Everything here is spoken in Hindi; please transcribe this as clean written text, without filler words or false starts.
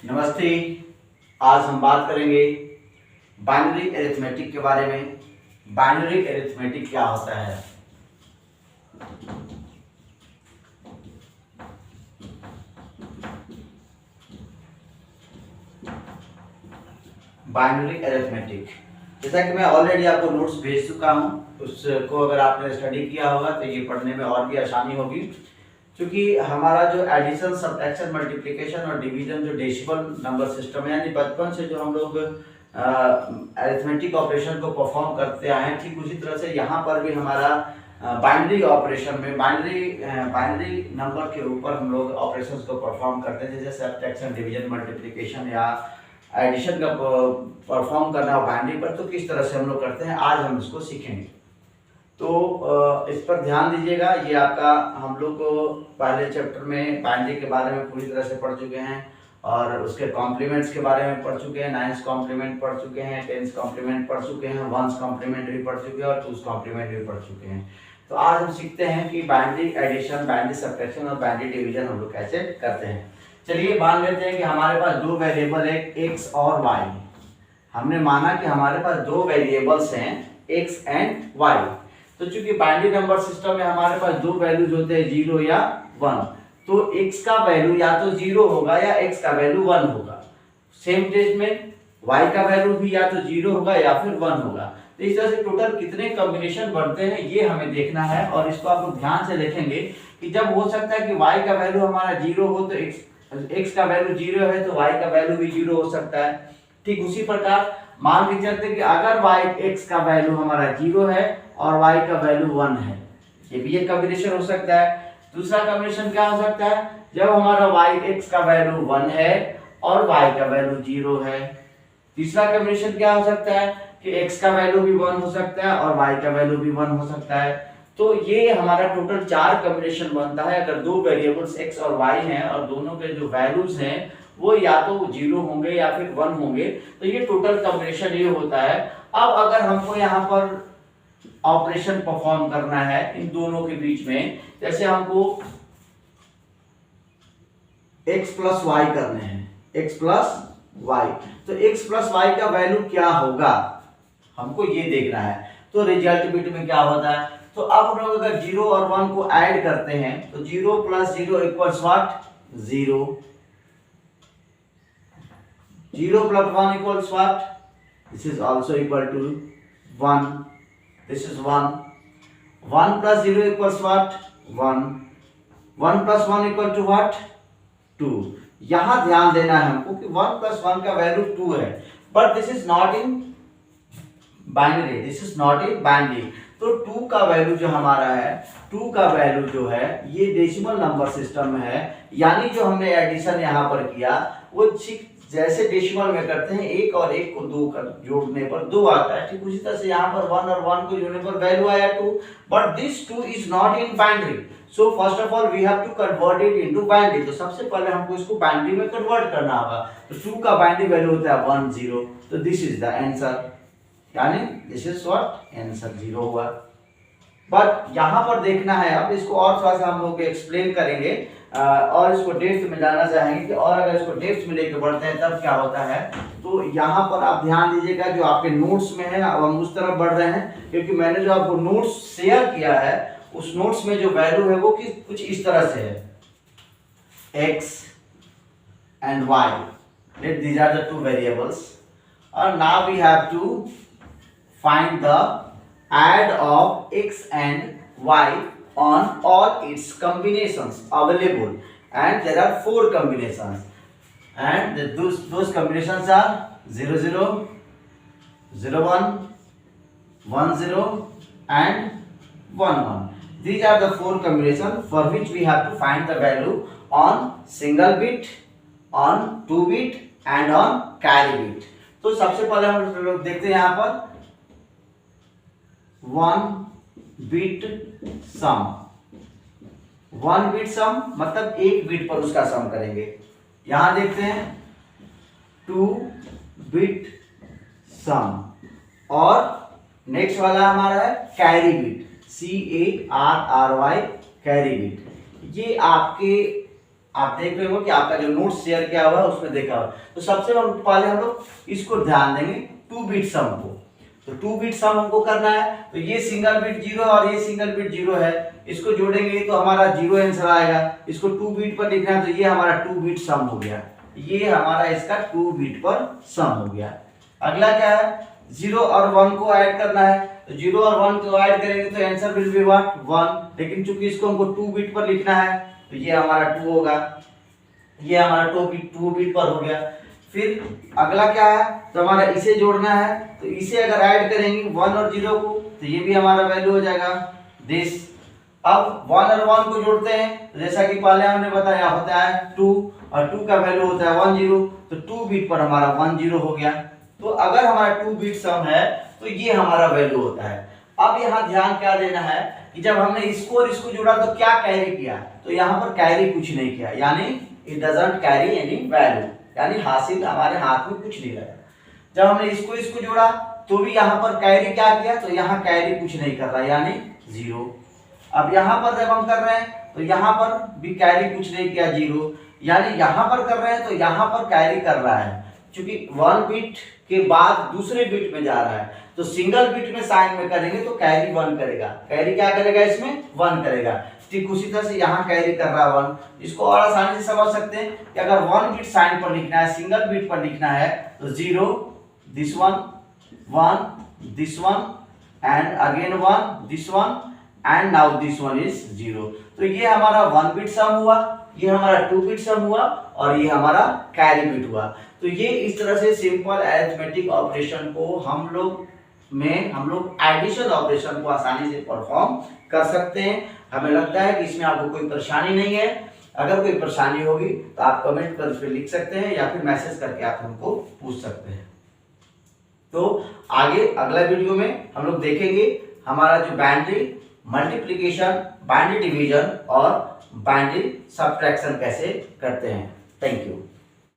नमस्ते। आज हम बात करेंगे बाइनरी अरिथमेटिक के बारे में। बाइनरी अरिथमेटिक क्या होता है? बाइनरी अरिथमेटिक, जैसा कि मैं ऑलरेडी आपको नोट्स भेज चुका हूं, उसको अगर आपने स्टडी किया होगा तो ये पढ़ने में और भी आसानी होगी। क्योंकि हमारा जो एडिशन, सब्ट्रैक्शन, मल्टीप्लिकेशन और डिवीजन जो डेसिमल नंबर सिस्टम है, यानी बचपन से जो हम लोग अरिथमेटिक ऑपरेशन को परफॉर्म करते आए हैं, ठीक उसी तरह से यहाँ पर भी हमारा बाइनरी ऑपरेशन में बाइनरी नंबर के ऊपर हम लोग ऑपरेशंस को परफॉर्म करते हैं। जैसे सब्ट्रैक्शन, डिवीजन, मल्टीप्लिकेशन या एडिशन का परफॉर्म करना बाइनरी पर, तो किस तरह से हम लोग करते हैं आज हम इसको सीखेंगे। तो इस पर ध्यान दीजिएगा। ये आपका, हम लोग को पहले चैप्टर में बाइनरी के बारे में पूरी तरह से पढ़ चुके हैं और उसके कॉम्प्लीमेंट्स के बारे में पढ़ चुके हैं। 9th कॉम्प्लीमेंट पढ़ चुके हैं, 10th कॉम्प्लीमेंट पढ़ चुके हैं, 1st कॉम्प्लीमेंट भी पढ़ चुके हैं और 2th कॉम्प्लीमेंट भी पढ़ चुके हैं। तो आज हम सीखते हैं कि बाइनरी एडिशन, बाइनरी सब्ट्रैक्शन और बाइनरी डिवीजन हम लोग कैसे करते हैं। चलिए मान लेते हैं कि हमारे पास दो वेरिएबल है x और y। हमने माना कि हमारे पास दो वेरिएबल्स हैं x एंड y। तो चूंकि बाइनरी नंबर सिस्टम में हमारे पास दो वैल्यूज होते हैं 0 या 1, तो x का वैल्यू या तो 0 होगा या x का वैल्यू 1 होगा। सेम केस में y का वैल्यू भी या तो 0 होगा या फिर 1 होगा। तो इस तरह से टोटल कितने कॉम्बिनेशन बनते हैं ये हमें देखना है। और इसको आप लोग ध्यान से देखेंगे कि जब हो सकता है कि y का वैल्यू हमारा 0 हो तो x का वैल्यू 0 है तो y का वैल्यू भी 0 हो सकता है। ठीक उसी प्रकार मान के चलते कि अगर x का वैल्यू हमारा 0 है और y का वैल्यू 1 है, ये भी एक कॉम्बिनेशन हो सकता है। दूसरा कॉम्बिनेशन क्या हो सकता है, जब हमारा x का वैल्यू 1 है और y का वैल्यू 0 है। तीसरा कॉम्बिनेशन क्या हो सकता है कि x का वैल्यू भी 1 हो सकता है और y का वैल्यू भी 1 हो सकता है। तो ये हमारा टोटल 4 कॉम्बिनेशन बनता है अगर दो वेरिएबल्स x और y हैं और दोनों के जो वैल्यूज हैं वो या तो 0 होंगे या फिर 1 होंगे। तो ये टोटल कॉम्बिनेशन ये होता है। अब अगर हमको यहाँ पर ऑपरेशन परफॉर्म करना है इन दोनों के बीच में, जैसे हमको x प्लस वाई करने हैं, x प्लस वाई, तो x प्लस वाई का वैल्यू क्या होगा हमको ये देखना है। तो रिजल्ट बिट में क्या होता है, तो अब हम लोग अगर 0 और 1 को ऐड करते हैं तो 0 plus 0 equals what, 0। 0 plus 1 equals what? This is also equal to 1. This is 1. 1 plus 0 equals what? 1. 1 plus 1 equal to what? 2. यहाँ ध्यान देना है हमको कि 1 plus 1 का वैल्यू 2 है, but this is not in binary. This is not in binary. तो 2 का वैल्यू जो हमारा है, 2 का वैल्यू जो है ये डेसिमल नंबर सिस्टम में है, यानी जो हमने एडिशन यहाँ पर किया वो जैसे डेसिमल में करते हैं 1 और 1 को 2 कर जोड़ने पर 2 आता है। ठीक उसी तरह से यहाँ पर 1 और 1 को जोड़ने पर वैल्यू आया 2, but this 2 is not in binary. So first of all we have to convert it into binary. तो सबसे पहले हमको इसको बाइनरी में कन्वर्ट करना होगा। तो 2 का बाइनरी वैल्यू होता है 1 0। तो दिस इज द आंसर, यानी दिस इज व्हाट, आंसर 0 हुआ। बट यहाँ पर देखना है, अब इसको और थोड़ा सा हम लोग एक्सप्लेन करेंगे और इसको डेप्थ में जानना चाहेंगे कि और अगर इसको डेप्थ में लेके बढ़ते हैं तब क्या होता है। तो यहाँ पर आप ध्यान दीजिएगा, जो आपके नोट्स में है अब हम उस तरफ बढ़ रहे हैं, क्योंकि मैंने जो आपको नोट्स शेयर किया है उस नोट्स में जो वैल्यू है वो कुछ इस तरह से है, x and y, let these are the two variables, and now we have to find the add of x and y on all its combinations available, and there are 4 combinations, and those combinations are 0 0 0 1 1 0 and 1 1. These are the 4 combinations for which we have to find the value on single bit, on 2 bit and on carry bit. तो सबसे पहले हम लोग देखते हैं यहाँ पर 1 बिट सम। 1 बिट सम मतलब 1 बिट पर उसका सम करेंगे। यहां देखते हैं 2 बिट सम, और नेक्स्ट वाला हमारा है carry bit, CARRY carry bit. ये आपके आप देख रहे हो कि आपका जो नोट्स शेयर किया हुआ है उसमें देखा हुआ। तो सबसे पहले हम लोग इसको ध्यान देंगे 2 बिट सम को। तो 2 बिट सम हमको करना है। तो ये सिंगल बिट 0 और ये सिंगल बिट 0 है, इसको जोड़ेंगे तो हमारा 0 आंसर आएगा। इसको 2 बिट पर लिखना है तो ये हमारा 2 बिट सम हो गया। ये हमारा इसका 2 बिट पर सम हो गया। अगला क्या है, 0 और 1 को ऐड करना है। तो 0 और 1 को ऐड करेंगे तो आंसर विल बी व्हाट 1। लेकिन चूंकि इसको हमको 2 बिट पर लिखना है तो ये हमारा 2 होगा, ये हमारा 2 बिट पर हो गया। फिर अगला क्या है, तो हमारा इसे जोड़ना है। तो इसे अगर ऐड करेंगे 1 और 0 को तो ये भी हमारा वैल्यू हो जाएगा दिस। अब 1 और 1 को जोड़ते हैं तो जैसा कि पहले हमने बताया होता है 2 और 2 का वैल्यू होता है 1 0। तो 2 बिट पर हमारा 1 0 हो गया। तो अगर हमारा 2 बिट सम है तो ये हमारा वैल्यू होता है। अब यहाँ ध्यान क्या देना है कि जब हमने इसको और इसको जोड़ा तो क्या कैरी किया, तो यहाँ पर कैरी कुछ नहीं किया, यानी it doesn't carry any value, यानी हासिल हमारे हाथ में कुछ नहीं लगा। जब हमने इसको जोड़ा तो भी यहाँ पर कैरी क्या किया, तो यहाँ कैरी कुछ नहीं कर रहा, यानी 0। अब यहाँ पर जब हम कर रहे हैं तो यहाँ पर भी कैरी कुछ नहीं किया 0, यानी यहाँ पर कर रहे हैं तो यहाँ पर कैरी कर रहा है। क्योंकि 1 बिट के बाद दूसरे बिट में जा रहा है तो सिंगल बिट में साइन में करेंगे तो कैरी 1 करेगा। कैरी क्या करेगा, इसमें 1 करेगा। ठीक उसी तरह से यहाँ कैरी कर रहा है 1। इसको और आसानी से समझ सकते हैं कि अगर 1 बिट साइन पर लिखना है, सिंगल बिट पर लिखना है तो 0 this 1 1 this 1 and again 1 this 1 and now this 1 is 0। तो ये हमारा 1 बिट सम हुआ, ये हमारा 2 बिट सम हुआ और ये हमारा कैरी बिट हुआ। तो ये इस तरह से सिंपल अरिथमेटिक ऑपरेशन को हम लोग एडिशन ऑपरेशन को आसानी से परफॉर्म कर सकते हैं। हमें लगता है कि इसमें आपको कोई परेशानी नहीं है। अगर कोई परेशानी होगी तो आप कमेंट कर उसमें लिख सकते हैं या फिर मैसेज करके आप हमको पूछ सकते हैं। तो आगे अगला वीडियो में हम लोग देखेंगे हमारा जो बाइनरी मल्टीप्लिकेशन, बाइनरी डिवीजन और बाइनरी सब्ट्रैक्शन कैसे करते हैं। Thank you.